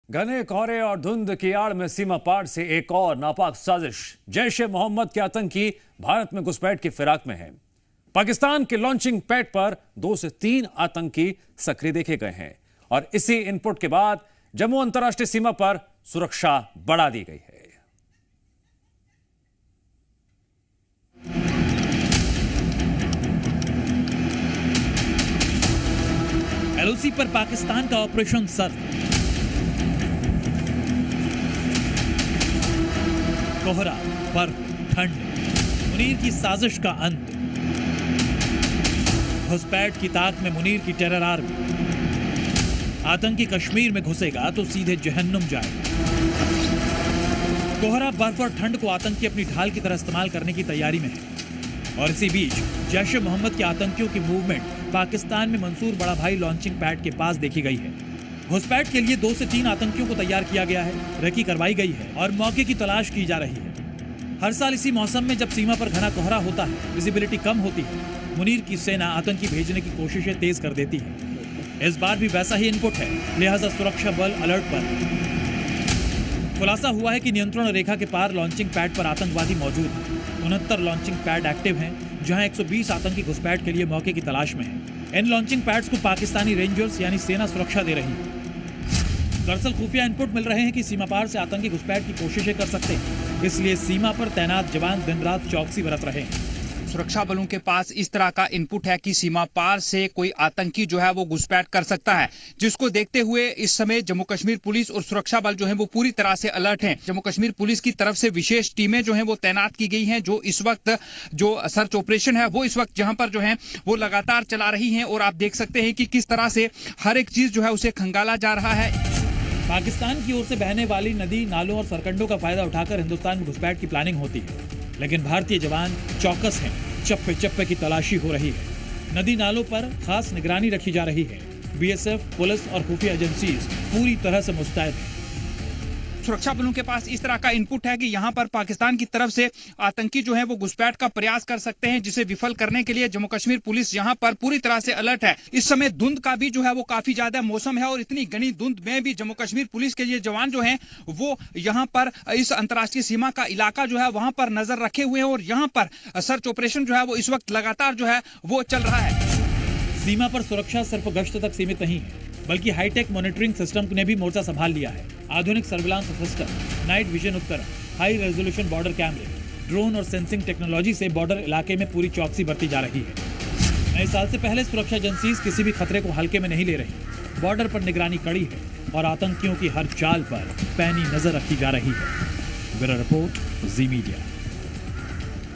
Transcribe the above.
घने कोहरे और धुंध की आड़ में सीमा पार से एक और नापाक साजिश। जैश ए मोहम्मद के आतंकी भारत में घुसपैठ की फिराक में हैं। पाकिस्तान के लॉन्चिंग पैड पर 2 से 3 आतंकी सक्रिय देखे गए हैं और इसी इनपुट के बाद जम्मू अंतर्राष्ट्रीय सीमा पर सुरक्षा बढ़ा दी गई है। एलओसी पर पाकिस्तान का ऑपरेशन सर। कोहरा, बर्फ, ठंड, मुनीर की साजिश का अंत। घुसपैठ की ताक में मुनीर की टेरर आर्मी। आतंकी कश्मीर में घुसेगा तो सीधे जहन्नुम जाएगा। कोहरा, बर्फ और ठंड को आतंकी अपनी ढाल की तरह इस्तेमाल करने की तैयारी में है और इसी बीच जैश ए मोहम्मद के आतंकियों की मूवमेंट पाकिस्तान में मंसूर बड़ा भाई लॉन्चिंग पैड के पास देखी गई है। घुसपैठ के लिए 2 से 3 आतंकियों को तैयार किया गया है, रेकी करवाई गई है और मौके की तलाश की जा रही है। हर साल इसी मौसम में जब सीमा पर घना कोहरा होता है, विजिबिलिटी कम होती है, मुनीर की सेना आतंकी भेजने की कोशिशें तेज कर देती है। इस बार भी वैसा ही इनपुट है, लिहाजा सुरक्षा बल अलर्ट पर। खुलासा हुआ है कि नियंत्रण रेखा के पार लॉन्चिंग पैड पर आतंकवादी मौजूद हैं। 69 लॉन्चिंग पैड एक्टिव हैं, जहां 120 आतंकी घुसपैठ के लिए मौके की तलाश में हैं। इन लॉन्चिंग पैड्स को पाकिस्तानी रेंजर्स यानी सेना सुरक्षा दे रही है। दरअसल खुफिया इनपुट मिल रहे हैं कि सीमा पार से आतंकी घुसपैठ की कोशिशें कर सकते हैं, इसलिए सीमा पर तैनात जवान दिन रात चौकसी बरत रहे हैं। सुरक्षा बलों के पास इस तरह का इनपुट है कि सीमा पार से कोई आतंकी जो है वो घुसपैठ कर सकता है, जिसको देखते हुए इस समय जम्मू कश्मीर पुलिस और सुरक्षा बल जो है वो पूरी तरह से अलर्ट हैं। जम्मू कश्मीर पुलिस की तरफ से विशेष टीमें जो हैं वो तैनात की गई हैं, जो इस वक्त जो सर्च ऑपरेशन है वो इस वक्त जहां पर जो है वो लगातार चला रही है और आप देख सकते हैं कि किस तरह से हर एक चीज जो है उसे खंगाला जा रहा है। पाकिस्तान की ओर से बहने वाली नदी नालों और सरकंडों का फायदा उठाकर हिंदुस्तान में घुसपैठ की प्लानिंग होती है, लेकिन भारतीय जवान चौकस हैं। चप्पे चप्पे की तलाशी हो रही है। नदी नालों पर खास निगरानी रखी जा रही है। बीएसएफ, पुलिस और खुफिया एजेंसीज पूरी तरह से मुस्तैद हैं। सुरक्षा बलों के पास इस तरह का इनपुट है कि यहां पर पाकिस्तान की तरफ से आतंकी जो है वो घुसपैठ का प्रयास कर सकते हैं, जिसे विफल करने के लिए जम्मू कश्मीर पुलिस यहां पर पूरी तरह से अलर्ट है। इस समय धुंध का भी जो है वो काफी ज्यादा मौसम है और इतनी घनी धुंध में भी जम्मू कश्मीर पुलिस के ये जवान जो हैं वो यहां पर इस अंतर्राष्ट्रीय सीमा का इलाका जो है वहां पर नजर रखे हुए हैं और यहां पर सर्च ऑपरेशन जो है वो इस वक्त लगातार जो है वो चल रहा है। सीमा पर सुरक्षा सिर्फ गश्त तक सीमित नहीं है, बल्कि हाईटेक मॉनिटरिंग सिस्टम ने भी मोर्चा संभाल लिया है। आधुनिक सर्विलांस सिस्टम, नाइट विजन उपकरण, हाई रेजोल्यूशन बॉर्डर कैमरे, ड्रोन और सेंसिंग टेक्नोलॉजी से बॉर्डर इलाके में पूरी चौकसी बरती जा रही है। नए साल से पहले सुरक्षा एजेंसीज किसी भी खतरे को हल्के में नहीं ले रही। बॉर्डर पर निगरानी कड़ी है और आतंकियों की हर चाल पर पैनी नजर रखी जा रही है। ब्यूरो रिपोर्ट, जी मीडिया।